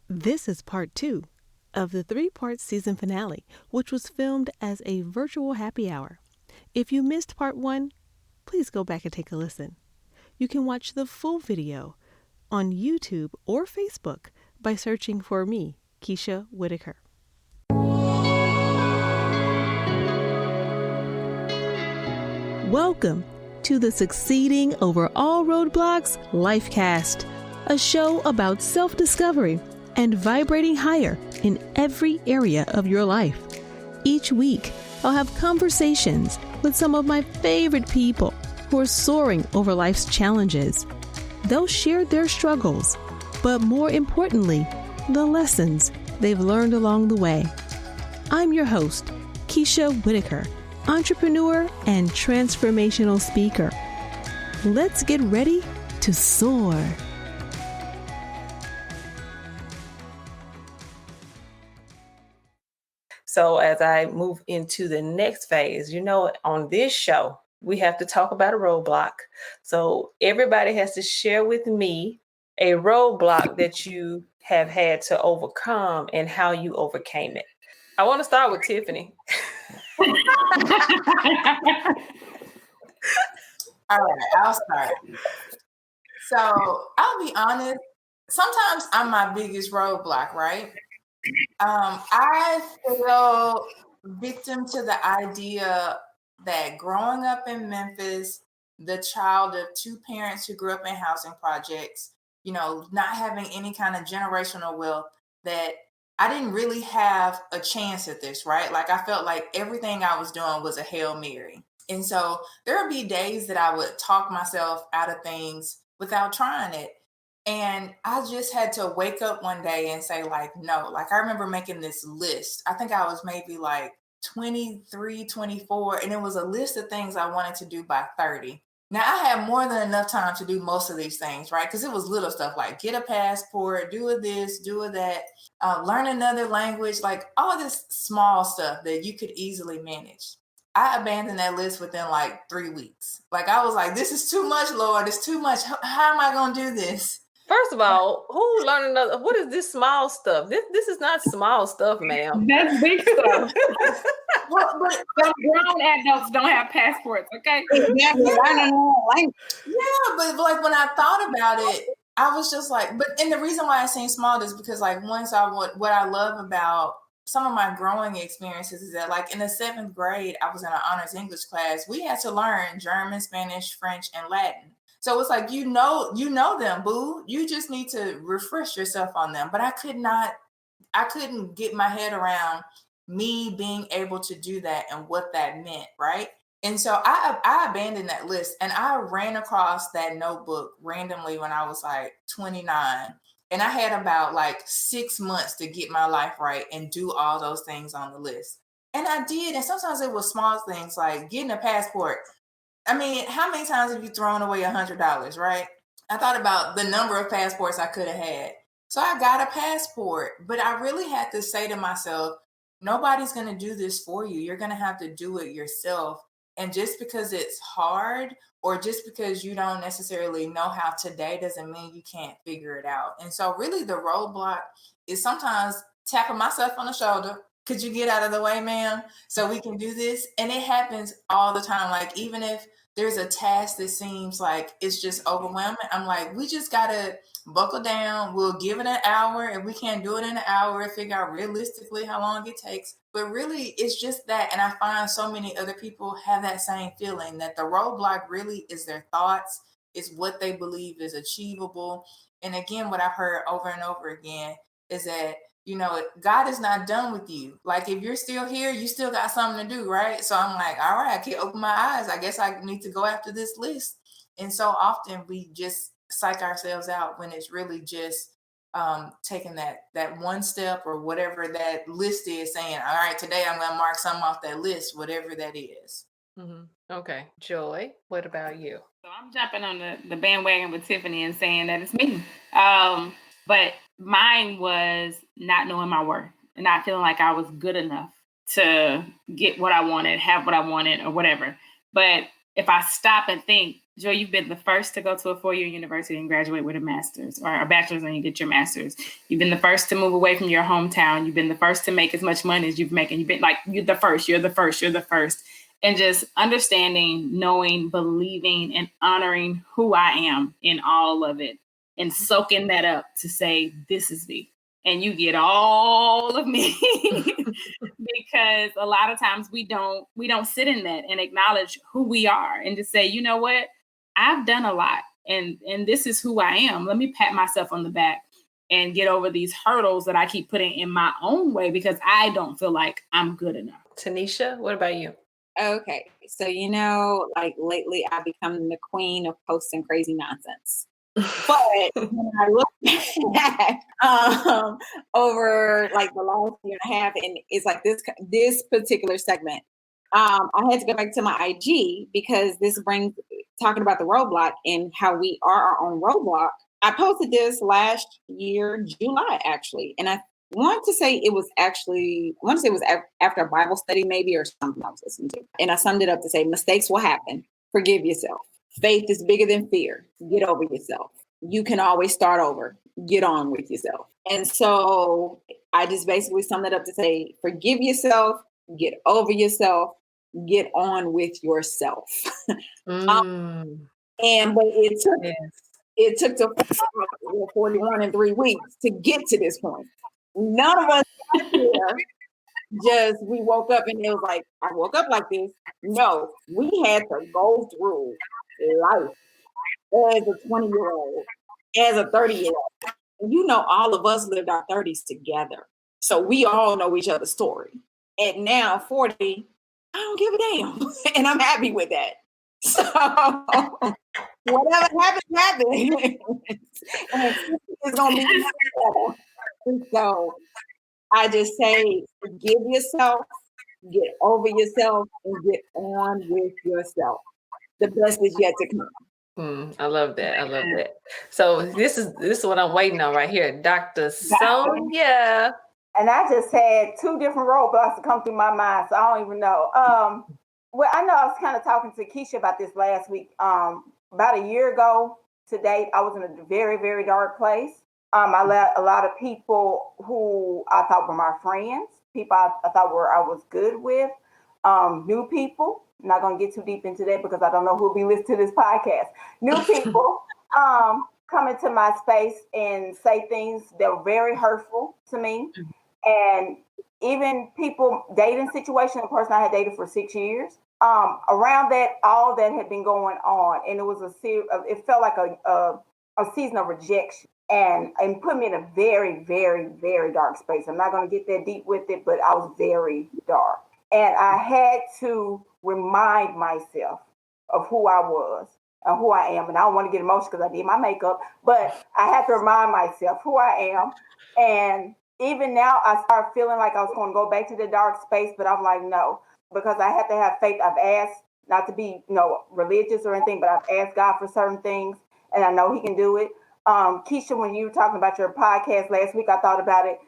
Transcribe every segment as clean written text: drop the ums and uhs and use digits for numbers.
This is part 2 of the 3-part season finale, which was filmed as a virtual happy hour. If you missed part 1, please go back and take a listen. You can watch the full video on YouTube or Facebook by searching for me, Keisha Whitaker. Welcome to the Succeeding Over All Roadblocks Lifecast, a show about self-discovery and vibrating higher in every area of your life. Each week, I'll have conversations with some of my favorite people who are soaring over life's challenges. They'll share their struggles, but more importantly, the lessons they've learned along the way. I'm your host, Keisha Whitaker, entrepreneur and transformational speaker. Let's get ready to soar. So as I move into the next phase, on this show, we have to talk about a roadblock. So everybody has to share with me a roadblock that you have had to overcome and how you overcame it. I want to start with Tiffany. All right, I'll start. So I'll be honest, sometimes I'm my biggest roadblock, right? I fell victim to the idea that growing up in Memphis, the child of two parents who grew up in housing projects, not having any kind of generational wealth, that I didn't really have a chance at this, right? Like I felt like everything I was doing was a Hail Mary. And so there would be days that I would talk myself out of things without trying it. And I just had to wake up one day and say, no. I remember making this list. I think I was maybe 23, 24, and it was a list of things I wanted to do by 30. Now, I had more than enough time to do most of these things, right? Because it was little stuff like get a passport, do this, do that, learn another language, all this small stuff that you could easily manage. I abandoned that list within 3 weeks. I was like, this is too much, Lord. It's too much. How am I going to do this? First of all, who learned another? What is this small stuff? This is not small stuff, ma'am. That's big stuff. but grown adults don't have passports, okay? Exactly. I know. Yeah, but when I thought about it, I was just and the reason why I seem small is because what I love about some of my growing experiences is that in the 7th grade, I was in an honors English class. We had to learn German, Spanish, French, and Latin. So it's you know them, boo. You just need to refresh yourself on them. But I couldn't get my head around me being able to do that and what that meant, right? And so I abandoned that list and I ran across that notebook randomly when I was 29. And I had about 6 months to get my life right and do all those things on the list. And I did. And sometimes it was small things like getting a passport. I mean, how many times have you thrown away $100, right? I thought about the number of passports I could have had. So I got a passport, but I really had to say to myself, nobody's going to do this for you. You're going to have to do it yourself. And just because it's hard or just because you don't necessarily know how today doesn't mean you can't figure it out. And so really the roadblock is sometimes tapping myself on the shoulder. Could you get out of the way, ma'am, so we can do this? And it happens all the time. Even if there's a task that seems like it's just overwhelming, I'm we just got to buckle down. We'll give it an hour. If we can't do it in an hour, figure out realistically how long it takes. But really, it's just that. And I find so many other people have that same feeling that the roadblock really is their thoughts, is what they believe is achievable. And again, what I've heard over and over again is that God is not done with you. If you're still here, you still got something to do, right? So I'm all right, I can't open my eyes. I guess I need to go after this list. And so often we just psych ourselves out when it's really just taking that one step or whatever that list is, saying, all right, today I'm going to mark something off that list, whatever that is. Mm-hmm. Okay. Joy, what about you? So I'm jumping on the bandwagon with Tiffany and saying that it's me. But mine was not knowing my worth and not feeling like I was good enough to get what I wanted, have what I wanted, or whatever. But if I stop and think, Joy, you've been the first to go to a 4-year university and graduate with a master's or a bachelor's and you get your master's. You've been the first to move away from your hometown. You've been the first to make as much money as you've made. And you've been like, you're the first. And just understanding, knowing, believing, and honoring who I am in all of it and soaking that up to say, this is me. And you get all of me because a lot of times we don't sit in that and acknowledge who we are and just say, you know what, I've done a lot and this is who I am. Let me pat myself on the back and get over these hurdles that I keep putting in my own way because I don't feel like I'm good enough. Tanisha, what about you? Okay. So, like lately I've become the queen of posting crazy nonsense. But when I look back over like the last year and a half, and it's like this particular segment, I had to go back to my IG because this brings talking about the roadblock and how we are our own roadblock. I posted this last year, July, actually, and I want to say it was after a Bible study, maybe, or something I was listening to, and I summed it up to say, mistakes will happen. Forgive yourself. Faith is bigger than fear. Get over yourself. You can always start over. Get on with yourself. And so I just basically summed it up to say, forgive yourself, get over yourself, get on with yourself. But it took to 41 in 3 weeks to get to this point. None of us got here. Just we woke up and it was like, I woke up like this. No, we had to go through life as a 20-year-old, as a 30-year-old. All of us lived our 30s together. So we all know each other's story. And now 40, I don't give a damn. And I'm happy with that. So whatever happens. And it's going to be better. So I just say, forgive yourself, get over yourself, and get on with yourself. The best is yet to come. I love that. So this is what I'm waiting on right here, Dr. Sonia. And I just had 2 different roadblocks to come through my mind, so I don't even know. Well, I know I was kind of talking to Keisha about this last week. About a year ago to date, I was in a very, very dark place. I let a lot of people who I thought were my friends, people I thought I was good with, new people. I'm not going to get too deep into that because I don't know who'll be listening to this podcast. New people come into my space and say things that were very hurtful to me. And even people, dating situation, a person I had dated for 6 years. Around that, all that had been going on. And it was it felt like a season of rejection. And put me in a very, very, very dark space. I'm not going to get that deep with it, but I was very dark. And I had to remind myself of who I was and who I am. And I don't want to get emotional because I did my makeup, but I had to remind myself who I am. And even now, I start feeling like I was going to go back to the dark space, but I'm like, no, because I have to have faith. I've asked not to be, religious or anything, but I've asked God for certain things, and I know He can do it. Keisha, when you were talking about your podcast last week, I thought about it.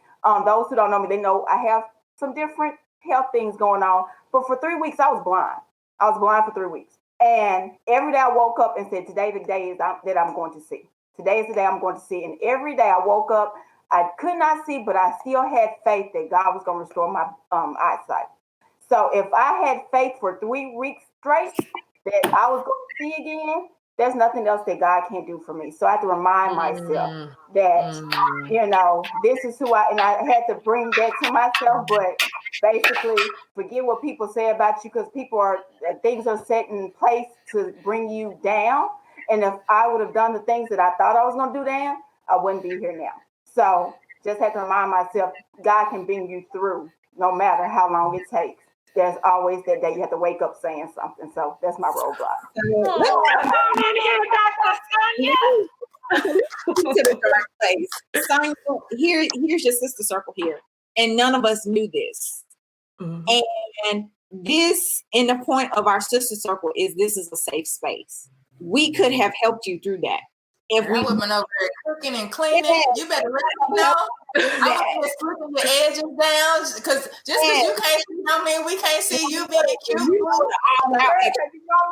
Those who don't know me, they know I have some different health things going on. But for 3 weeks, I was blind. I was blind for 3 weeks. And every day I woke up and said, today the day is that I'm going to see. Today is the day I'm going to see. And every day I woke up, I could not see, but I still had faith that God was going to restore my eyesight. So if I had faith for 3 weeks straight that I was going to see again, there's nothing else that God can't do for me. So I have to remind myself that, this is who and I had to bring that to myself, but basically forget what people say about you because things are set in place to bring you down. And if I would have done the things that I thought I was going to do then, I wouldn't be here now. So just have to remind myself, God can bring you through no matter how long it takes. There's always that day you have to wake up saying something. So that's my roadblock. To the correct place. Sonia, here's your sister circle here. And none of us knew this. Mm-hmm. And this, in the point of our sister circle, this is a safe space. We could have helped you through that. If we would have been over there cooking and cleaning, you better let them know. I'm just flipping the edges down because you can't, we can't see you being cute. Because you know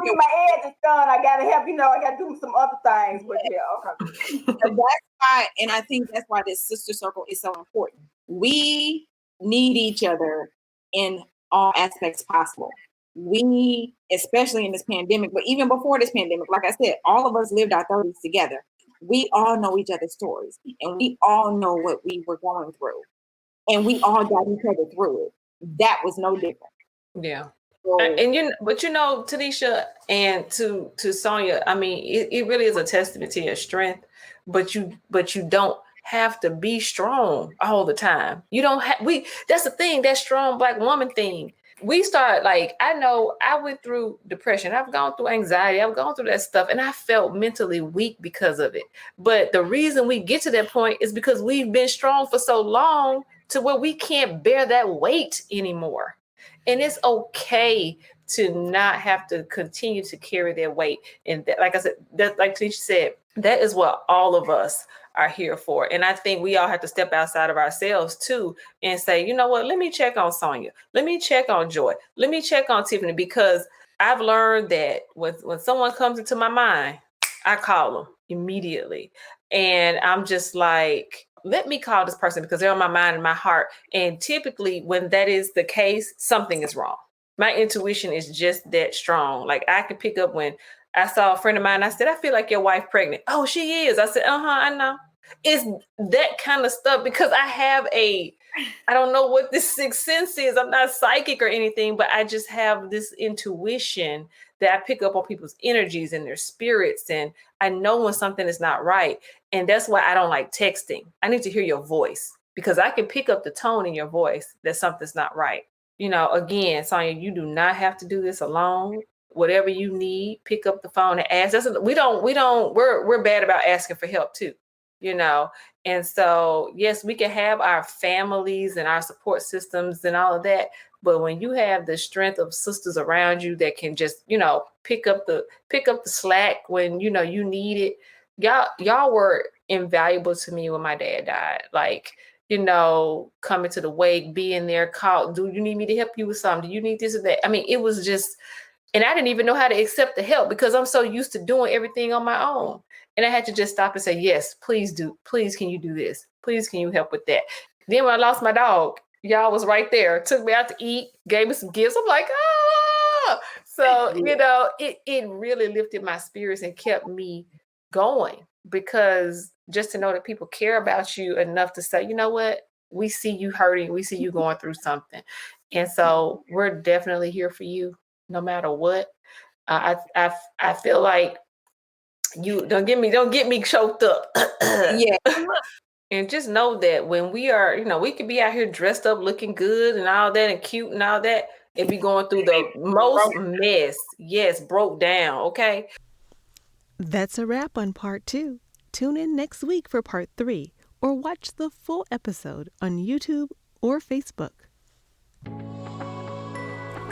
me, my edge is done. I gotta help. I gotta do some other things. But yeah, okay. So that's why, and I think that's why this sister circle is so important. We need each other in all aspects possible. We, especially in this pandemic, but even before this pandemic, like I said, all of us lived our 30s together. We all know each other's stories, and we all know what we were going through, and we all got each other through it. That was no different. Yeah. So, but Tanisha, and to Sonia, I mean, it really is a testament to your strength, but you don't have to be strong all the time. You don't have, that's the thing, that strong Black woman thing. We start, I know I went through depression. I've gone through anxiety. I've gone through that stuff, and I felt mentally weak because of it. But the reason we get to that point is because we've been strong for so long to where we can't bear that weight anymore. And it's okay to not have to continue to carry their weight. And that, like I said, that, like Tanisha said, that is what all of us are here for. And I think we all have to step outside of ourselves too and say, you know what, let me check on Sonia. Let me check on Joy. Let me check on Tiffany, because I've learned that when someone comes into my mind, I call them immediately. And I'm just like, let me call this person because they're on my mind and my heart. And typically when that is the case, something is wrong. My intuition is just that strong. Like I can pick up when I saw a friend of mine. I said, I feel like your wife pregnant. Oh, she is. I said, I know. It's that kind of stuff because I don't know what this sixth sense is. I'm not psychic or anything, but I just have this intuition that I pick up on people's energies and their spirits. And I know when something is not right. And that's why I don't like texting. I need to hear your voice because I can pick up the tone in your voice that something's not right. Again, Sonia, you do not have to do this alone. Whatever you need, pick up the phone and ask. We're bad about asking for help too, And so, yes, we can have our families and our support systems and all of that. But when you have the strength of sisters around you that can just, pick up the slack when, you need it. Y'all were invaluable to me when my dad died. Coming to the wake, being there, call, do you need me to help you with something? Do you need this or that? I mean, it was just, and I didn't even know how to accept the help because I'm so used to doing everything on my own. And I had to just stop and say, yes, please do. Please, can you do this? Please, can you help with that? Then when I lost my dog, y'all was right there, took me out to eat, gave me some gifts. I'm like, ah! So, it really lifted my spirits and kept me going because just to know that people care about you enough to say, you know what? We see you hurting. We see you going through something. And so we're definitely here for you. No matter what, I feel like you don't get me choked up. Yeah. And just know that when we are, we could be out here dressed up, looking good and all that and cute and all that, and be going through the most mess. Yes, broke down. Okay. That's a wrap on part 2. Tune in next week for part 3 or watch the full episode on YouTube or Facebook.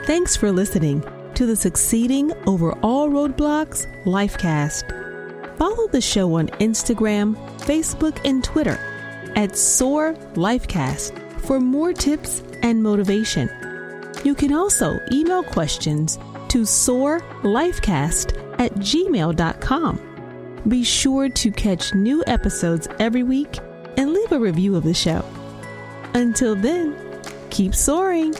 Thanks for listening to the Succeeding Over All Roadblocks Lifecast. Follow the show on Instagram, Facebook, and Twitter at SOAR Lifecast for more tips and motivation. You can also email questions to soarlifecast@gmail.com. Be sure to catch new episodes every week and leave a review of the show. Until then, keep soaring.